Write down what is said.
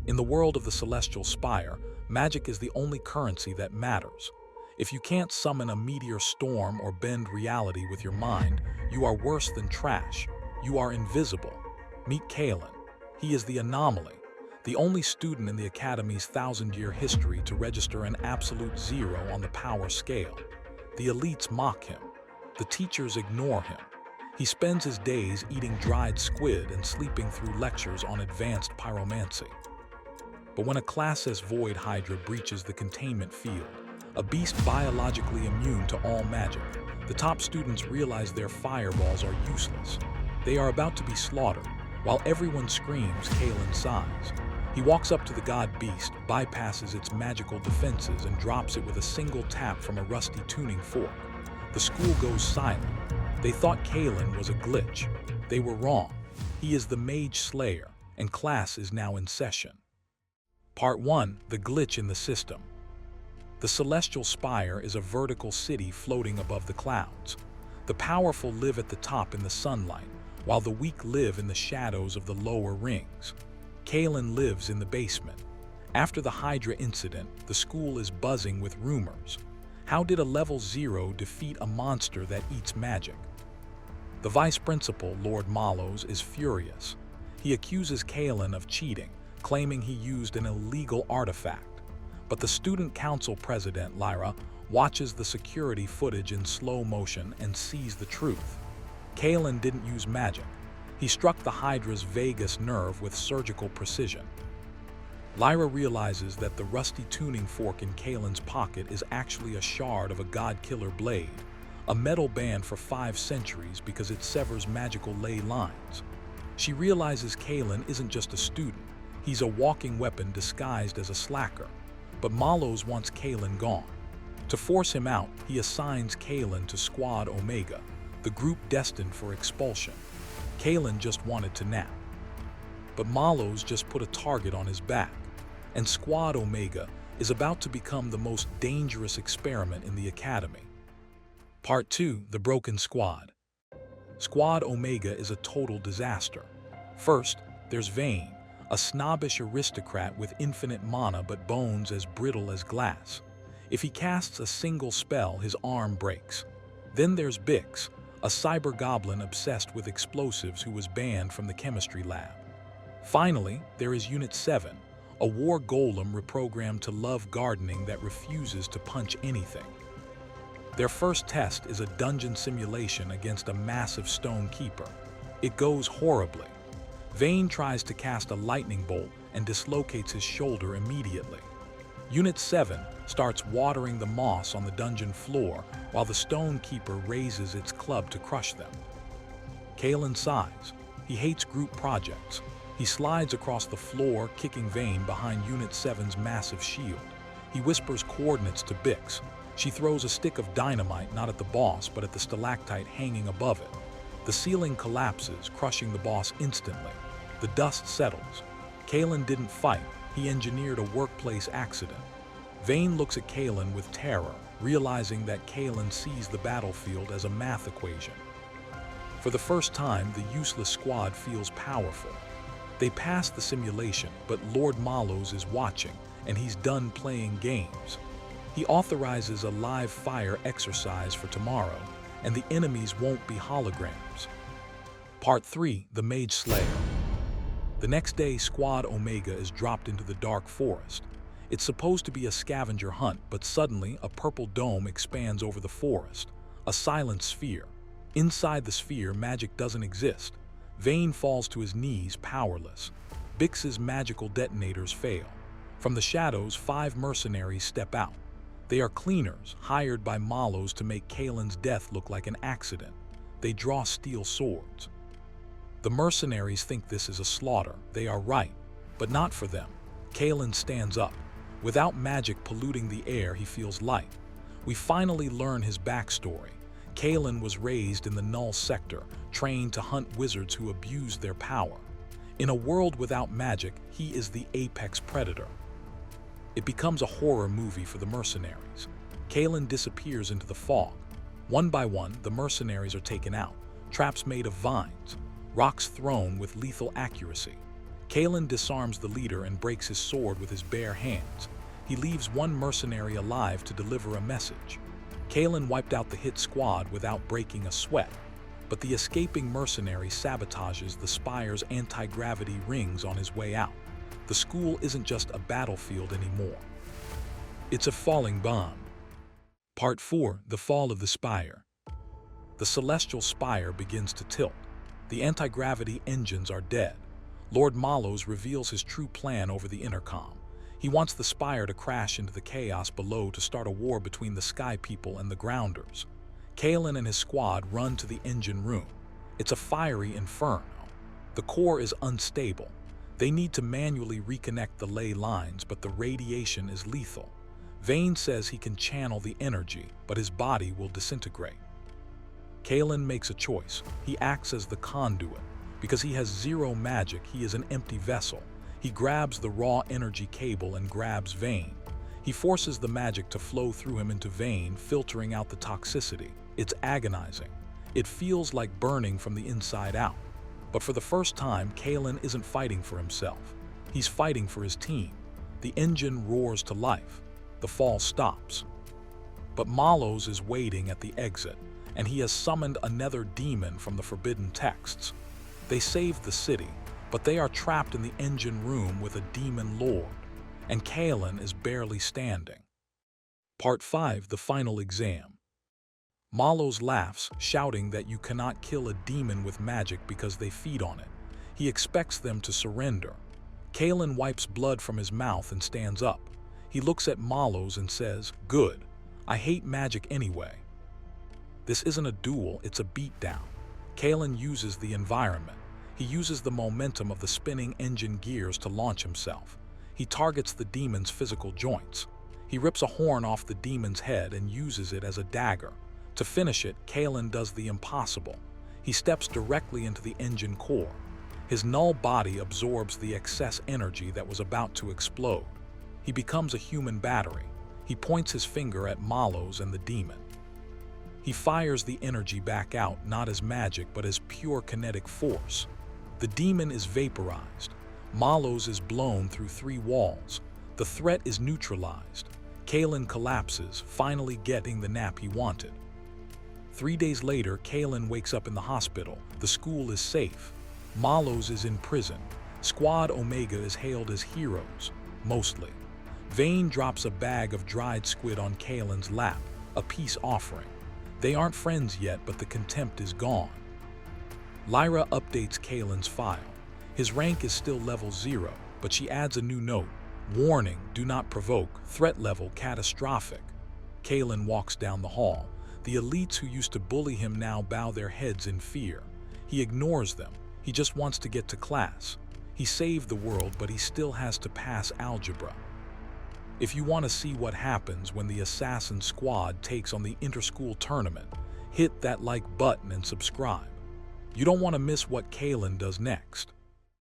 In the world of the celestial spire, magic is the only currency that matters. If you can't summon a meteor storm or bend reality with your mind, you are worse than trash. You are invisible. Meet Kaelen. He is the anomaly, the only student in the Academy's 1,000-year history to register an absolute 0 on the power scale. The elites mock him. The teachers ignore him. He spends his days eating dried squid and sleeping through lectures on advanced pyromancy. But when a class S void hydra breaches the containment field, a beast biologically immune to all magic, the top students realize their fireballs are useless. They are about to be slaughtered. While everyone screams, Kaelen sighs. He walks up to the god beast, bypasses its magical defenses, and drops it with a single tap from a rusty tuning fork. The school goes silent. They thought Kaelen was a glitch. They were wrong. He is the Mage Slayer, and class is now in session. Part 1. The glitch in the system. The celestial spire is a vertical city floating above the clouds. The powerful live at the top in the sunlight, while the weak live in the shadows of the lower rings. Kaelen lives in the basement. After the Hydra incident, the school is buzzing with rumors. How did a level 0 defeat a monster that eats magic? The vice principal, Lord Mallows, is furious. He accuses Kaelen of cheating, claiming he used an illegal artifact. But the student council president, Lyra, watches the security footage in slow motion and sees the truth. Kaelen didn't use magic. He struck the Hydra's vagus nerve with surgical precision. Lyra realizes that the rusty tuning fork in Kaelen's pocket is actually a shard of a god-killer blade, a metal banned for 5 centuries because it severs magical ley lines. She realizes Kaelen isn't just a student. He's a walking weapon disguised as a slacker. But Mallows wants Kaelen gone. To force him out, he assigns Kaelen to Squad Omega, the group destined for expulsion. Kaelen just wanted to nap. But Mallows just put a target on his back, and Squad Omega is about to become the most dangerous experiment in the Academy. Part 2. The Broken Squad. Squad Omega is a total disaster. First, there's Vayne, a snobbish aristocrat with infinite mana but bones as brittle as glass. If he casts a single spell, his arm breaks. Then there's Bix, a cyber goblin obsessed with explosives who was banned from the chemistry lab. Finally, there is Unit 7, a war golem reprogrammed to love gardening that refuses to punch anything. Their first test is a dungeon simulation against a massive stone keeper. It goes horribly. Vayne tries to cast a lightning bolt and dislocates his shoulder immediately. Unit 7 starts watering the moss on the dungeon floor while the stone keeper raises its club to crush them. Kaelen sighs. He hates group projects. He slides across the floor, kicking Vayne behind Unit 7's massive shield. He whispers coordinates to Bix. She throws a stick of dynamite not at the boss but at the stalactite hanging above it. The ceiling collapses, crushing the boss instantly. The dust settles. Kaelen didn't fight. He engineered a workplace accident. Vayne looks at Kaelen with terror, realizing that Kaelen sees the battlefield as a math equation. For the first time, the useless squad feels powerful. They pass the simulation, but Lord Mallows is watching, and he's done playing games. He authorizes a live fire exercise for tomorrow, and the enemies won't be holograms. Part 3. The Mage Slayer. The next day, Squad Omega is dropped into the dark forest. It's supposed to be a scavenger hunt, but suddenly a purple dome expands over the forest, a silent sphere. Inside the sphere, magic doesn't exist. Vayne falls to his knees, powerless. Bix's magical detonators fail. From the shadows, 5 mercenaries step out. They are cleaners, hired by Mallows to make Kaelen's death look like an accident. They draw steel swords. The mercenaries think this is a slaughter. They are right, but not for them. Kaelen stands up. Without magic polluting the air, he feels light. We finally learn his backstory. Kaelen was raised in the Null Sector, trained to hunt wizards who abused their power. In a world without magic, he is the apex predator. It becomes a horror movie for the mercenaries. Kaelen disappears into the fog. One by one, the mercenaries are taken out, traps made of vines, rocks thrown with lethal accuracy. Kaelen disarms the leader and breaks his sword with his bare hands. He leaves one mercenary alive to deliver a message. Kaelen wiped out the hit squad without breaking a sweat, but the escaping mercenary sabotages the Spire's anti-gravity rings on his way out. The school isn't just a battlefield anymore. It's a falling bomb. Part 4. The Fall of the Spire. The celestial spire begins to tilt. The anti-gravity engines are dead. Lord Malos reveals his true plan over the intercom. He wants the spire to crash into the chaos below to start a war between the Sky People and the Grounders. Kaelen and his squad run to the engine room. It's a fiery inferno. The core is unstable. They need to manually reconnect the ley lines, but the radiation is lethal. Vane says he can channel the energy, but his body will disintegrate. Kaelen makes a choice. He acts as the conduit. Because he has zero magic, he is an empty vessel. He grabs the raw energy cable and grabs Vane. He forces the magic to flow through him into Vane, filtering out the toxicity. It's agonizing. It feels like burning from the inside out. But for the first time, Kaelen isn't fighting for himself. He's fighting for his team. The engine roars to life. The fall stops. But Malos is waiting at the exit, and he has summoned another demon from the forbidden texts. They saved the city, but they are trapped in the engine room with a demon lord, and Kaelen is barely standing. Part 5. The Final Exam. Malos laughs, shouting that you cannot kill a demon with magic because they feed on it. He expects them to surrender. Kaelen wipes blood from his mouth and stands up. He looks at Malos and says, "Good. I hate magic anyway." This isn't a duel, it's a beatdown. Kaelen uses the environment. He uses the momentum of the spinning engine gears to launch himself. He targets the demon's physical joints. He rips a horn off the demon's head and uses it as a dagger. To finish it, Kaelen does the impossible. He steps directly into the engine core. His null body absorbs the excess energy that was about to explode. He becomes a human battery. He points his finger at Malos and the demon. He fires the energy back out, not as magic, but as pure kinetic force. The demon is vaporized. Malos is blown through 3 walls. The threat is neutralized. Kaelen collapses, finally getting the nap he wanted. 3 days later, Kaelen wakes up in the hospital. The school is safe. Malos is in prison. Squad Omega is hailed as heroes, mostly. Vane drops a bag of dried squid on Kaelen's lap, a peace offering. They aren't friends yet, but the contempt is gone. Lyra updates Kaelen's file. His rank is still level 0, but she adds a new note. Warning, do not provoke, threat level catastrophic. Kaelen walks down the hall. The elites who used to bully him now bow their heads in fear. He ignores them. He just wants to get to class. He saved the world, but he still has to pass algebra. If you want to see what happens when the Assassin Squad takes on the Interschool Tournament, hit that like button and subscribe. You don't want to miss what Kaelen does next.